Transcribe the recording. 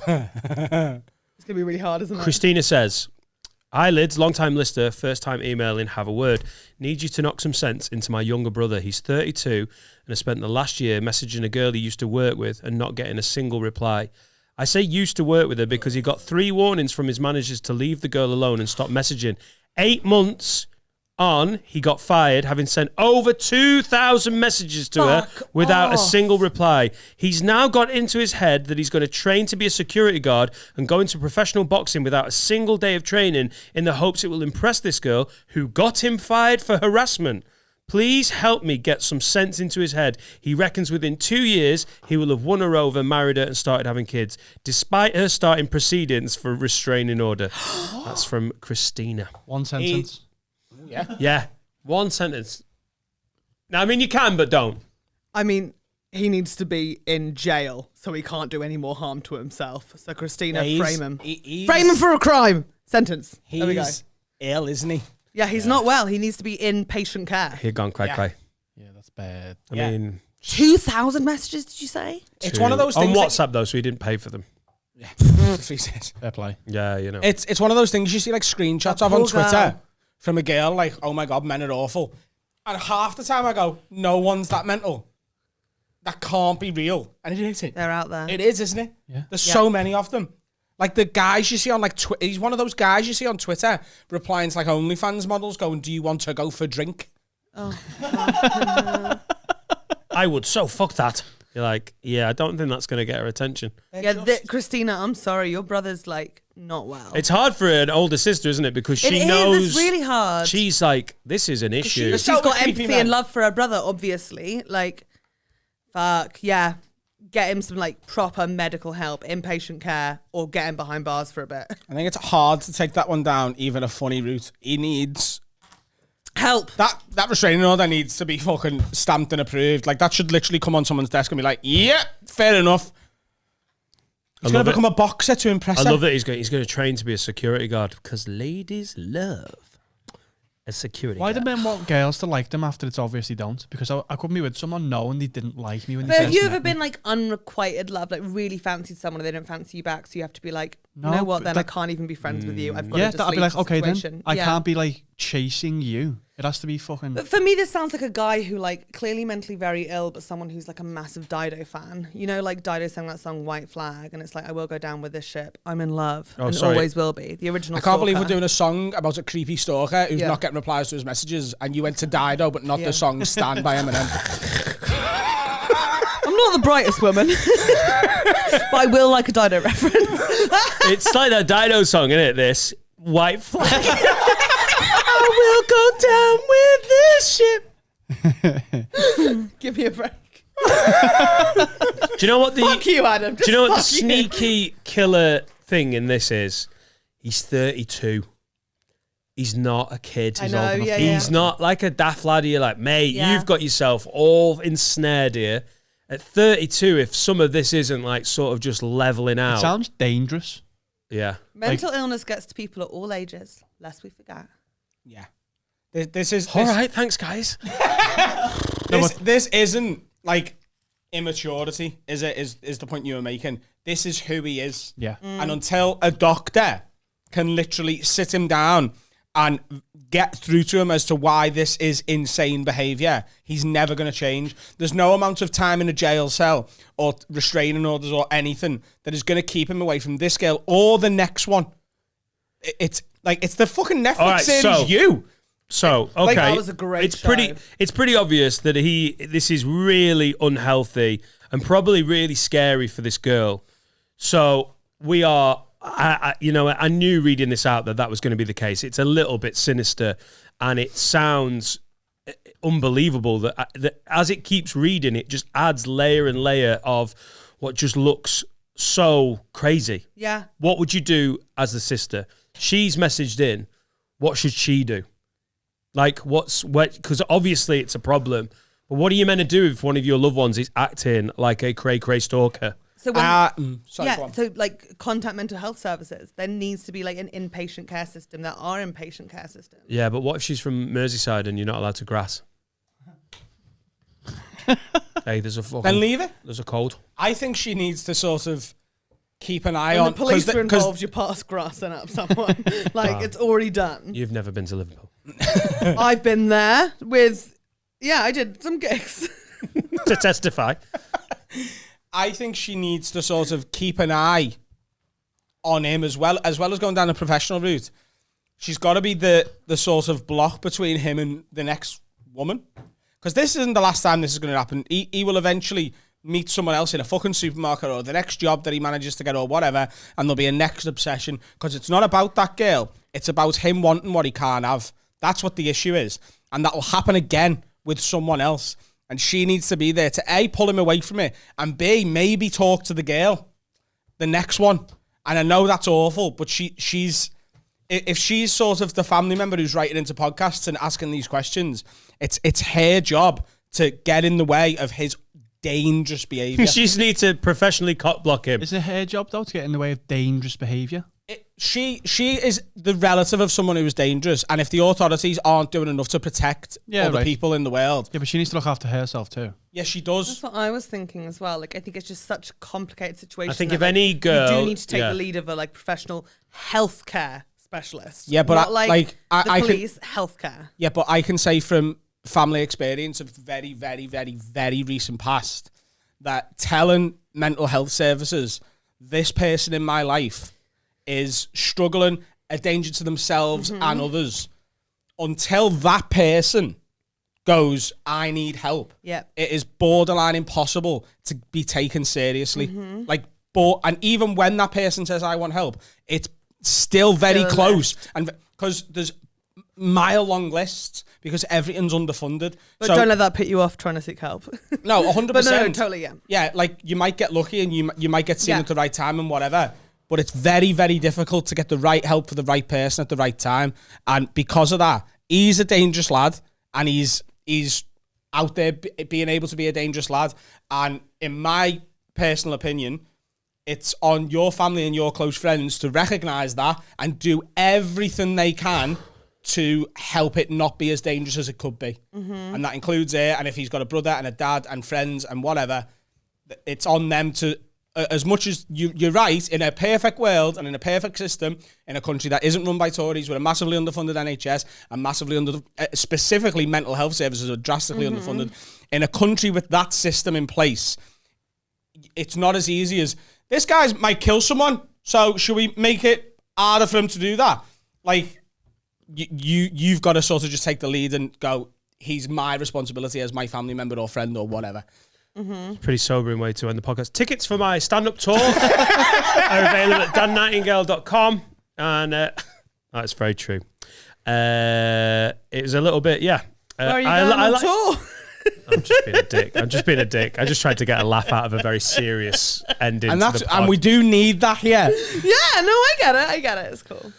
It's going to be really hard, isn't it? Christina says, "Hi, Lids, long-time listener, first-time emailing, have a word. Need you to knock some sense into my younger brother. He's 32 and has spent the last year messaging a girl he used to work with and not getting a single reply. I say used to work with her because he got 3 warnings from his managers to leave the girl alone and stop messaging. 8 months on, he got fired, having sent over 2,000 messages to her without a single reply. He's now got into his head that he's going to train to be a security guard and go into professional boxing without a single day of training in the hopes it will impress this girl who got him fired for harassment. Please help me get some sense into his head. He reckons within 2 years he will have won her over, married her and started having kids, despite her starting proceedings for restraining order." That's from Christina. One sentence. Yeah, one sentence. Now, I mean, you can, but don't. I mean, he needs to be in jail so he can't do any more harm to himself. So, Christina, frame him. Frame him for a crime. Sentence. There we go. He's ill, isn't he? Yeah, he's not well. He needs to be in patient care. Here gone, cray. Yeah, that's bad. I mean... 2,000 messages, did you say? It's one of those things... On WhatsApp, though, so he didn't pay for them. Yeah, that's what he said. Fair play. Yeah, you know. It's one of those things you see like screenshots of on Twitter from a girl like, oh my God, men are awful. And half the time I go, no one's that mental. That can't be real. And it is. They're out there. It is, isn't it? Yeah. There's so many of them. Like the guys you see on like Twitter, he's one of those guys you see on Twitter replying to like OnlyFans models going, do you want to go for a drink? Oh. I would so fuck that. You're like, yeah, I don't think that's going to get her attention. Yeah, Christina, I'm sorry. Your brother's like not well. It's hard for an older sister, isn't it? Because she knows. It's really hard. She's like, this is an issue. She's got empathy and love for her brother, obviously. Like, fuck, yeah. Get him some like proper medical help, inpatient care, or get him behind bars for a bit. I think it's hard to take that one down, even a funny route. He needs help. That restraining order needs to be fucking stamped and approved. Like that should literally come on someone's desk and be like, yeah, fair enough. He's going to become a boxer to impress her. I love that he's going to train to be a security guard because ladies love a security guard. Why do men want girls to like them after it's obvious they don't? Because I couldn't be with someone knowing they didn't like me when they But first have you met ever me. been like unrequited love, like really fancied someone and they don't fancy you back, so you have to be like, you know what, then I can't even be friends with you. I've got to just I'd be leave like, the okay situation. then. I can't be like chasing you. It has to be fucking... But for me, this sounds like a guy who like clearly mentally very ill, but someone who's like a massive Dido fan. You know, like Dido sang that song White Flag, and it's like, I will go down with this ship. I'm in love, and always will be. The original I can't believe Stalker. we're doing a song about a creepy stalker who's not getting replies to his messages, and you went to Dido, but not the song Stand by Eminem. I'm not the brightest woman, but I will like a Dido reference. It's like that Dido song, isn't it? This White Flag. I will go down with this ship. Give me a break. Do you know what the... Fuck you, Adam. Do you know what the sneaky killer thing in this is? He's 32. He's not a kid. I know, He's not like a daft laddie. You're like, mate, you've got yourself all ensnared here. At 32, if some of this isn't like sort of just leveling out. It sounds dangerous. Yeah. Mental illness gets to people at all ages, lest we forget. Yeah. This is... All right, thanks, guys. This isn't like immaturity, is it? Is the point you were making. This is who he is. Yeah. And until a doctor can literally sit him down and get through to him as to why this is insane behaviour, he's never going to change. There's no amount of time in a jail cell or restraining orders or anything that is going to keep him away from this girl or the next one. It's like, it's the fucking Netflix series You. So, okay. Like, that was a great show. It's pretty obvious that this is really unhealthy and probably really scary for this girl. So we are... I knew reading this out that was going to be the case. It's a little bit sinister, and it sounds unbelievable that as it keeps reading, it just adds layer and layer of what just looks so crazy. Yeah. What would you do as the sister? She's messaged in. What should she do? Like, because obviously it's a problem, but what are you meant to do if one of your loved ones is acting like a cray-cray stalker? So so like contact mental health services. There needs to be like an inpatient care system. There are inpatient care systems. Yeah, but what if she's from Merseyside and you're not allowed to grass? Hey, there's a fucking... Then leave it. There's a cold. I think she needs to sort of keep an eye When on. the police are involved, you pass grassing up someone. Like, it's already done. You've never been to Liverpool. I've been there with, I did some gigs. To testify. I think she needs to sort of keep an eye on him as well as going down a professional route. She's got to be the sort of block between him and the next woman. Because this isn't the last time this is going to happen. He will eventually meet someone else in a fucking supermarket or the next job that he manages to get or whatever, and there'll be a next obsession. Because it's not about that girl. It's about him wanting what he can't have. That's what the issue is. And that'll happen again with someone else. And she needs to be there to A, pull him away from it, and B, maybe talk to the girl, the next one. And I know that's awful, but she's if she's sort of the family member who's writing into podcasts and asking these questions, it's her job to get in the way of his dangerous behaviour. She just needs to professionally cock block him. Is it her job, though, to get in the way of dangerous behaviour? She is the relative of someone who is dangerous, and if the authorities aren't doing enough to protect other people in the world... Yeah, but she needs to look after herself too. Yes, she does. That's what I was thinking as well. Like, I think it's just such a complicated situation. I think that, if any girl... You do need to take the lead of a professional healthcare specialist. Yeah, but not the police, healthcare. Yeah, but I can say from family experience of very, very, very, very recent past that telling mental health services, this person in my life is struggling, a danger to themselves and others, until that person goes, I need help. Yeah, it is borderline impossible to be taken seriously. And even when that person says, I want help, it's still very close. And because there's mile-long lists, because everything's underfunded. But don't let that put you off trying to seek help. No, 100%. But no, totally, yeah. Yeah, like, you might get lucky and you might get seen at the right time and whatever. But it's very, very difficult to get the right help for the right person at the right time. And because of that, he's a dangerous lad, and he's out there being able to be a dangerous lad. And in my personal opinion, it's on your family and your close friends to recognise that and do everything they can to help it not be as dangerous as it could be. And that includes her, and if he's got a brother and a dad and friends and whatever, it's on them to... as much as you're right, in a perfect world and in a perfect system, in a country that isn't run by Tories with a massively underfunded NHS and massively specifically mental health services are drastically underfunded, in a country with that system in place, it's not as easy as, this guy might kill someone, so should we make it harder for him to do that? Like, you've got to sort of just take the lead and go, he's my responsibility as my family member or friend or whatever. Pretty sobering way to end the podcast. Tickets for my stand-up tour are available at dannightingale.com. And that's very true. It was a little bit, Where are you going on tour? I'm just being a dick. I just tried to get a laugh out of a very serious ending. And we do need that here. Yeah, no, I get it. It's cool.